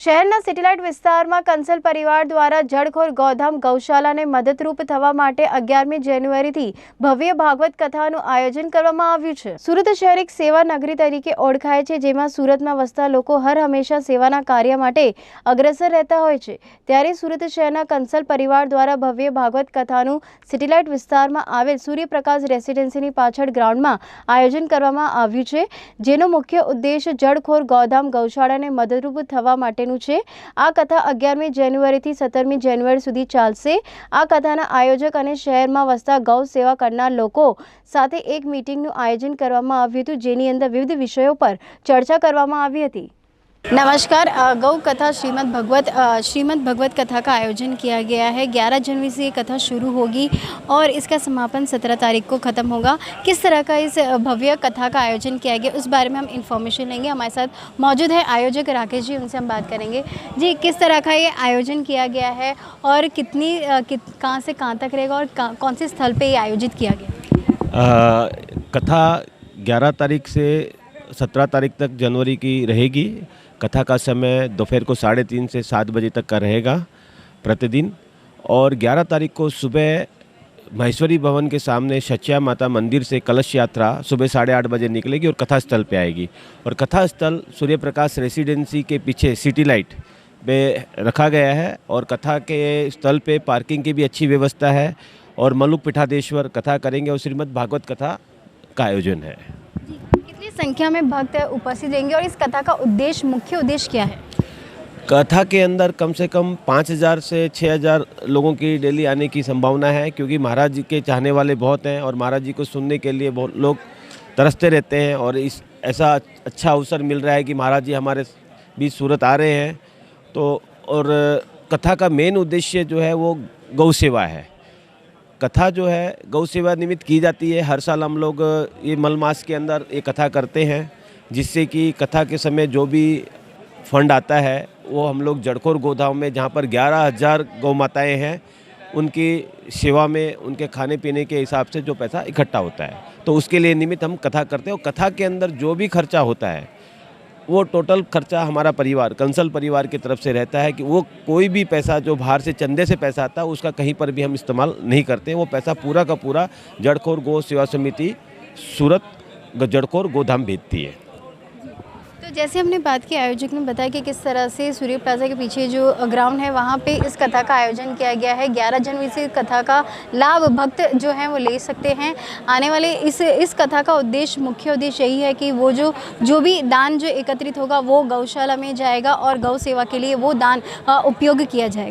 શહેરના સેટેલાઇટ વિસ્તારમાં કંસલ પરિવાર દ્વારા જળખોર ગૌધામ ગૌશાલાને મદદરૂપ થવા માટે 11મી જાન્યુઆરીથી ભવ્ય ભાગવત કથાનું આયોજન કરવામાં આવ્યું છે। સુરત શહેર એક સેવા નગરી તરીકે ઓળખાય છે, જેમાં સુરતમાં વસતા લોકો હર હંમેશા સેવાના કાર્ય માટે અગ્રસર રહેતા હોય છે। ત્યારે સુરત શહેરના કંસલ પરિવાર દ્વારા ભવ્ય ભાગવત કથાનું સેટેલાઇટ વિસ્તારમાં આવેલ સૂર્યપ્રકાશ રેસિડેન્સીની પાછળ ગ્રાઉન્ડમાં આયોજન કરવામાં આવ્યું છે, જેનો મુખ્ય ઉદ્દેશ જળખોર ગૌધામ ગૌશાળાને મદદરૂપ થવા માટે आ कथा 11મી જાન્યુઆરીથી 17મી જાન્યુઆરી સુધી ચાલશે। आ कथाना आयोजक અને શહેરમાં વસતા ગૌ સેવા કરનાર લોકો સાથે એક મીટિંગનું આયોજન કરવામાં આવ્યું હતું, જેની અંદર વિવિધ વિષયો પર ચર્ચા કરવામાં આવી હતી। नमस्कार। गौ कथा श्रीमद् भगवत कथा का आयोजन किया गया है। 11 जनवरी से ये कथा शुरू होगी और इसका समापन 17 तारीख को ख़त्म होगा। किस तरह का इस भव्य कथा का आयोजन किया गया उस बारे में हम इन्फॉर्मेशन लेंगे। हमारे साथ मौजूद है आयोजक राकेश जी, उनसे हम बात करेंगे। जी, किस तरह का ये आयोजन किया गया है और कहाँ से कहाँ तक रहेगा और कौन से स्थल पर ये आयोजित किया गया? कथा 11 तारीख से 17 तारीख तक जनवरी की रहेगी। कथा का समय दोपहर को 3:30 से 7 बजे तक का रहेगा प्रतिदिन। और 11 तारीख को सुबह महेश्वरी भवन के सामने शच्या माता मंदिर से कलश यात्रा सुबह 8:30 बजे निकलेगी और कथा स्थल पे आएगी। और कथा स्थल सूर्यप्रकाश रेसिडेंसी के पीछे सिटी लाइट पे रखा गया है और कथा के स्थल पे पार्किंग की भी अच्छी व्यवस्था है। और मलुक पीठाधीश्वर कथा करेंगे और श्रीमद् भागवत कथा का आयोजन है। संख्या में भक्त उपस्थित रहेंगे और इस कथा का मुख्य उद्देश्य क्या है? कथा के अंदर कम से कम 5000 से 6000 लोगों की डेली आने की संभावना है, क्योंकि महाराज जी के चाहने वाले बहुत हैं और महाराज जी को सुनने के लिए बहुत लोग तरसते रहते हैं। और इस ऐसा अच्छा अवसर मिल रहा है कि महाराज जी हमारे बीच सूरत आ रहे हैं। तो और कथा का मेन उद्देश्य जो है वो गौ सेवा है। कथा जो है गौ सेवा निमित्त की जाती है। हर साल हम लोग ये मल मास के अंदर ये कथा करते हैं, जिससे कि कथा के समय जो भी फंड आता है वो हम लोग जड़खोर गोधाम में, जहाँ पर 11,000 गौ माताएँ हैं, उनकी सेवा में उनके खाने पीने के हिसाब से जो पैसा इकट्ठा होता है, तो उसके लिए निमित्त हम कथा करते हैं। और कथा के अंदर जो भी खर्चा होता है वो टोटल खर्चा हमारा परिवार कंसल परिवार की तरफ से रहता है, कि वो कोई भी पैसा जो बाहर से चंदे से पैसा आता है उसका कहीं पर भी हम इस्तेमाल नहीं करते। वो पैसा पूरा का पूरा जड़खोर गौ सेवा समिति सूरत जड़खोर गोधाम भेजती है। तो जैसे हमने बात की, आयोजक ने बताया कि किस तरह से सूर्य प्लाजा के पीछे जो ग्राउंड है वहाँ पे इस कथा का आयोजन किया गया है। 11 जनवरी से कथा का लाभ भक्त जो हैं वो ले सकते हैं। आने वाले इस कथा का मुख्य उद्देश्य यही है कि वो जो भी दान जो एकत्रित होगा वो गौशाला में जाएगा और गौ सेवा के लिए वो दान उपयोग किया जाएगा।